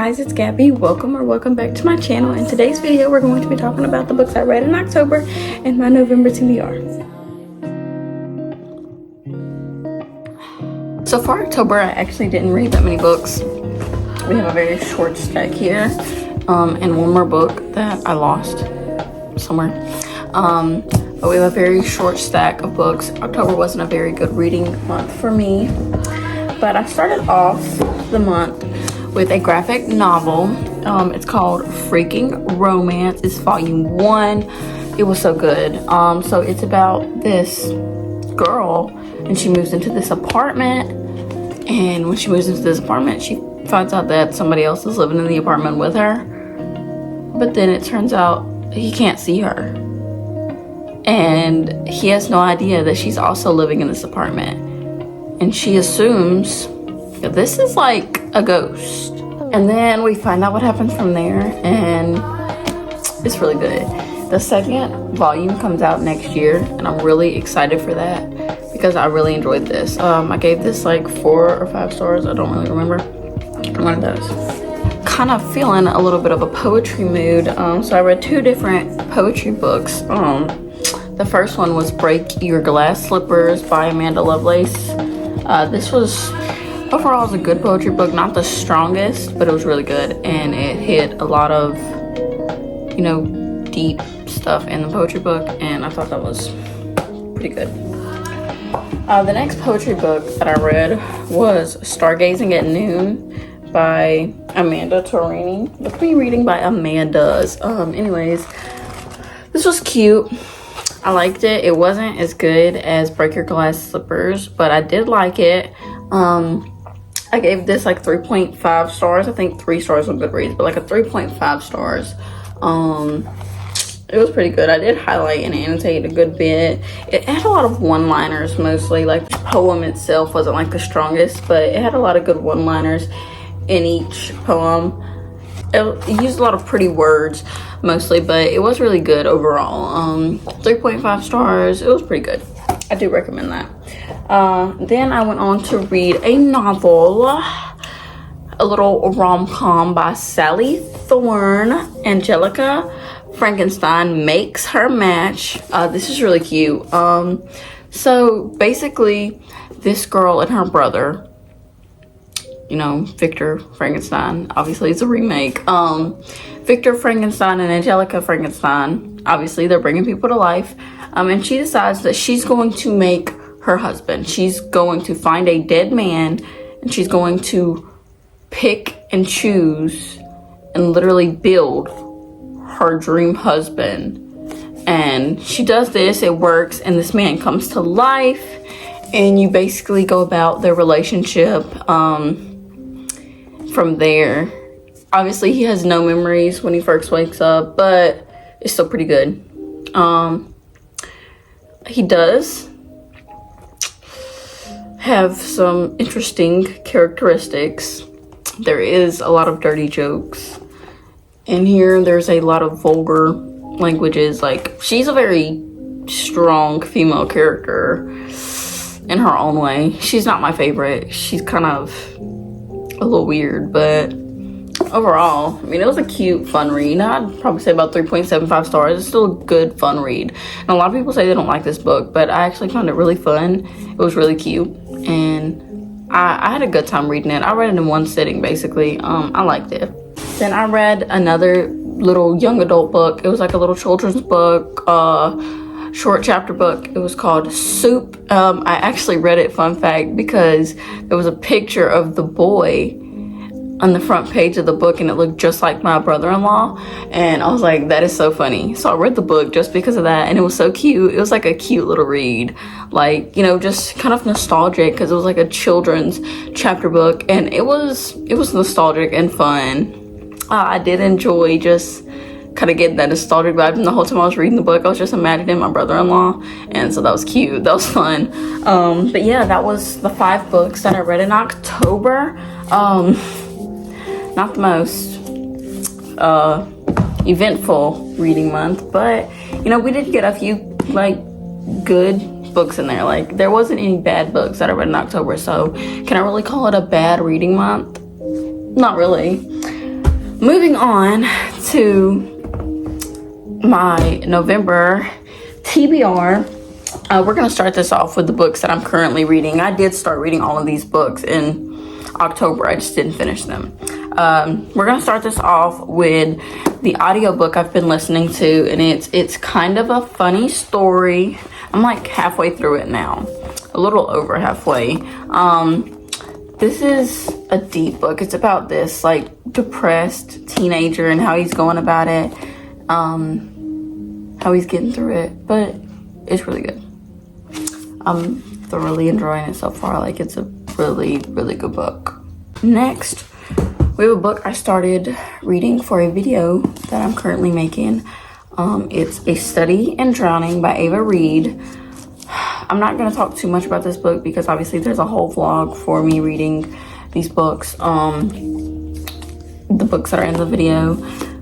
guys, it's Gabby. Welcome back to my channel. In today's video, we're going to be talking about the books I read in October and my November TBR. So for October, I actually didn't read that many books. We have a very short stack here, and one more book that I lost somewhere. But we have a very short stack of books. October wasn't a very good reading month for me, but I started off the month with a graphic novel. It's called Freaking Romance. It's volume 1. It was so good. So it's about this girl, and she moves into this apartment, and when she moves into this apartment, she finds out that somebody else is living in the apartment with her, but then it turns out he can't see her, and he has no idea that she's also living in this apartment, and she assumes that this is like a ghost. And then we find out what happens from there, and it's really good. The second volume comes out next year, and I'm really excited for that because I really enjoyed this. I gave this like 4 or 5 stars. I don't really remember. One of those. Kind of feeling a little bit of a poetry mood, so I read 2 different poetry books. The first one was Break Your Glass Slippers by Amanda Lovelace. This was overall was a good poetry book, not the strongest, but it was really good, and it hit a lot of, deep stuff in the poetry book, and I thought that was pretty good. The next poetry book that I read was Stargazing at Noon by Amanda Torini. Look at me reading by Amanda's. Anyways, this was cute. I liked it. It wasn't as good as Break Your Glass Slippers, but I did like it. I gave this like 3.5 stars. I think 3 stars on Goodreads, but like a 3.5 stars. It was pretty good. I did highlight and annotate a good bit. It had a lot of one-liners mostly. Like the poem itself wasn't like the strongest, but it had a lot of good one-liners in each poem. It used a lot of pretty words mostly, but it was really good overall. 3.5 stars. It was pretty good. I do recommend that. Then I went on to read a novel, a little rom-com by Sally Thorne. Angelica Frankenstein Makes Her Match. This is really cute. So basically, this girl and her brother, Victor Frankenstein, obviously it's a remake. Victor Frankenstein and Angelica Frankenstein, obviously they're bringing people to life. And she decides that she's going to make her husband. She's going to find a dead man, and she's going to pick and choose and literally build her dream husband. And she does this, it works, and this man comes to life, and you basically go about their relationship from there. Obviously he has no memories when he first wakes up, but it's still pretty good. He does have some interesting characteristics. There is a lot of dirty jokes in here. There's a lot of vulgar languages. Like, she's a very strong female character in her own way. She's not my favorite. She's kind of a little weird, but overall, it was a cute, fun read. I'd probably say about 3.75 stars. It's still a good, fun read. And a lot of people say they don't like this book, but I actually found it really fun. It was really cute, and I had a good time reading it. I read it in one sitting, basically. I liked it. Then I read another little young adult book. It was like a little children's book, short chapter book. It was called Soup. I actually read it, fun fact, because there was a picture of the boy on the front page of the book, and it looked just like my brother-in-law, and I was like, that is so funny. So I read the book just because of that, and it was so cute. It was like a cute little read, like, just kind of nostalgic, because it was like a children's chapter book, and it was nostalgic and fun. I did enjoy just kind of getting that nostalgic vibe, and the whole time I was reading the book, I was just imagining my brother-in-law, and so that was cute. That was fun. But yeah, that was the 5 books that I read in October. Not the most eventful reading month, but we did get a few like good books in there. Like, there wasn't any bad books that I read in October, so can I really call it a bad reading month? Not really. moving on to my November TBR. We're gonna start this off with the books that I'm currently reading. I did start reading all of these books in October. I just didn't finish them. We're gonna start this off with the audiobook I've been listening to, and it's kind of a funny story. I'm like halfway through it now, a little over halfway. This is a deep book. It's about this like depressed teenager and how he's going about it, how he's getting through it, but it's really good. I'm thoroughly enjoying it so far. Like, it's a really, really good book. Next, we have a book I started reading for a video that I'm currently making. It's A Study in Drowning by Ava Reed. I'm not going to talk too much about this book because obviously there's a whole vlog for me reading these books, the books that are in the video.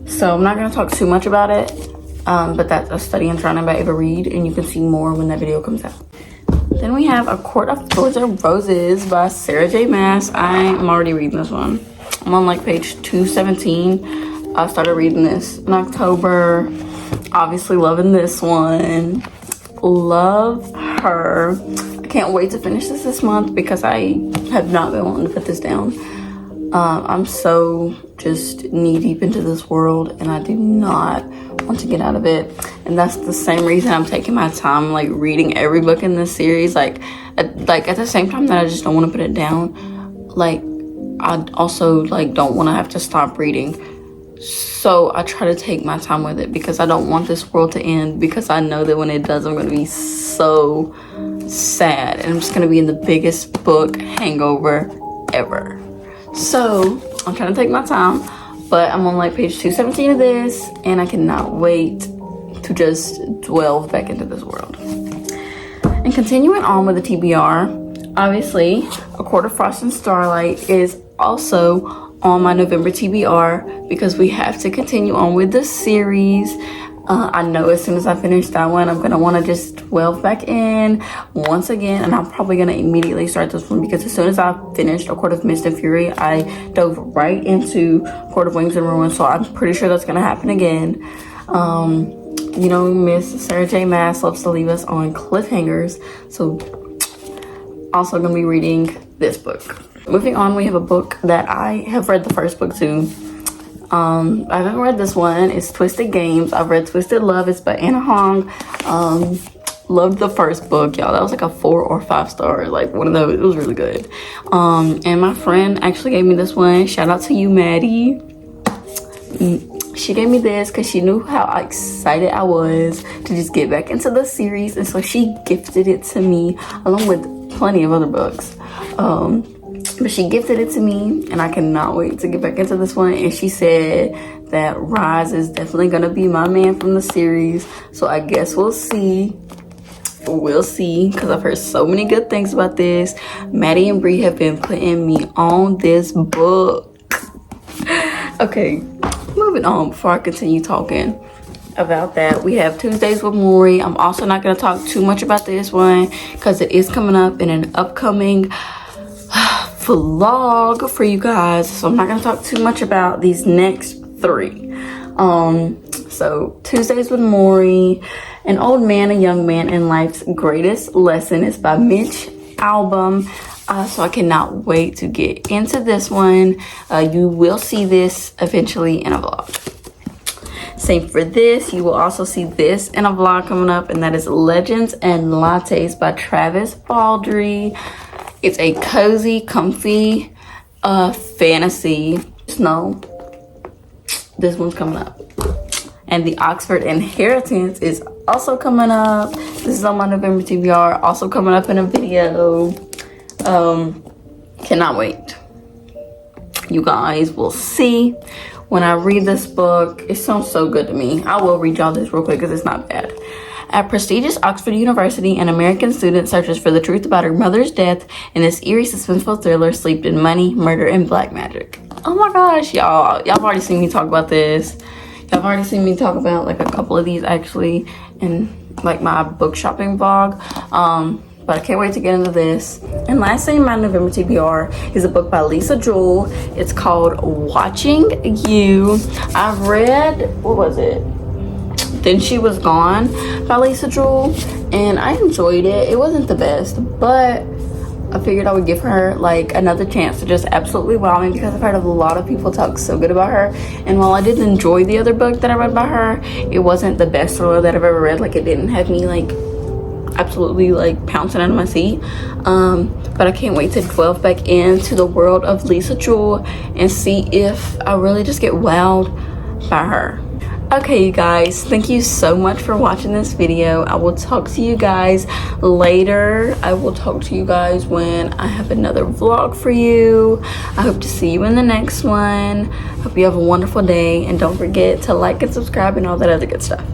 So I'm not going to talk too much about it, but that's A Study in Drowning by Ava Reed, and you can see more when that video comes out. Then we have A Court of Thorns and Roses by Sarah J. Maas. I'm already reading this one. I'm on like page 217. I started reading this in October. Obviously loving this one. Love her. I can't wait to finish this month because I have not been wanting to put this down. I'm so just knee deep into this world, and I do not want to get out of it. And that's the same reason I'm taking my time, like reading every book in this series. Like at the same time that I just don't want to put it down, like I also like don't want to have to stop reading. So I try to take my time with it because I don't want this world to end, because I know that when it does, I'm going to be so sad, and I'm just going to be in the biggest book hangover ever. So I'm trying to take my time, but I'm on like page 217 of this, and I cannot wait to just delve back into this world. And continuing on with the TBR, obviously A Court of Frost and Starlight is also on my November TBR because we have to continue on with the series. I know as soon as I finish that one, I'm going to want to just delve back in once again, and I'm probably going to immediately start this one because as soon as I finished A Court of Mist and Fury, I dove right into Court of Wings and Ruin, so I'm pretty sure that's going to happen again. You know, Miss Sarah J. Maas loves to leave us on cliffhangers, so also going to be reading this book. Moving on, we have a book that I have read the first book to. I haven't read this one. It's Twisted Games. I've read Twisted Love. It's by Anna Hong. Loved the first book, y'all. That was like a 4 or 5 star, like one of those. It was really good. And my friend actually gave me this one. Shout out to you, Maddie. She gave me this because she knew how excited I was to just get back into the series, and so she gifted it to me along with plenty of other books. But she gifted it to me, and I cannot wait to get back into this one. And she said that Rise is definitely going to be my man from the series. So I guess we'll see. We'll see, because I've heard so many good things about this. Maddie and Bree have been putting me on this book. Okay, moving on before I continue talking about that, we have Tuesdays with Maury. I'm also not going to talk too much about this one because it is coming up in an upcoming vlog for you guys, so I'm not gonna talk too much about these next 3. So Tuesdays with Maury, An Old Man, a Young Man, and Life's Greatest Lesson is by Mitch Albom. So I cannot wait to get into this one. You will see this eventually in a vlog. Same for this. You will also see this in a vlog coming up, and that is Legends and Lattes by Travis Baldry. It's a cozy, comfy fantasy. Snow. This one's coming up. And The Oxford Inheritance is also coming up. This is on my November TBR. Also coming up in a video. Cannot wait. You guys will see when I read this book. It sounds so good to me. I will read y'all this real quick because it's not bad. At prestigious Oxford University, an American student searches for the truth about her mother's death in this eerie, suspenseful thriller steeped in money, murder, and black magic. Oh my gosh, y'all have already seen me talk about this. Y'all have already seen me talk about like a couple of these actually in like my book shopping vlog. but I can't wait to get into this. And lastly, my November TBR is a book by Lisa Jewell. It's called Watching You. I've read, what was it? Then She Was Gone by Lisa Jewell, and I enjoyed it. It wasn't the best, but I figured I would give her like another chance to just absolutely wow me, because I've heard a lot of people talk so good about her. And while I did enjoy the other book that I read by her, it wasn't the best thriller that I've ever read. Like, it didn't have me like absolutely like pouncing out of my seat. But I can't wait to delve back into the world of Lisa Jewell and see if I really just get wowed by her. Okay, you guys, thank you so much for watching this video. I will talk to you guys later. I will talk to you guys when I have another vlog for you. I hope to see you in the next one. Hope you have a wonderful day, and don't forget to like and subscribe and all that other good stuff.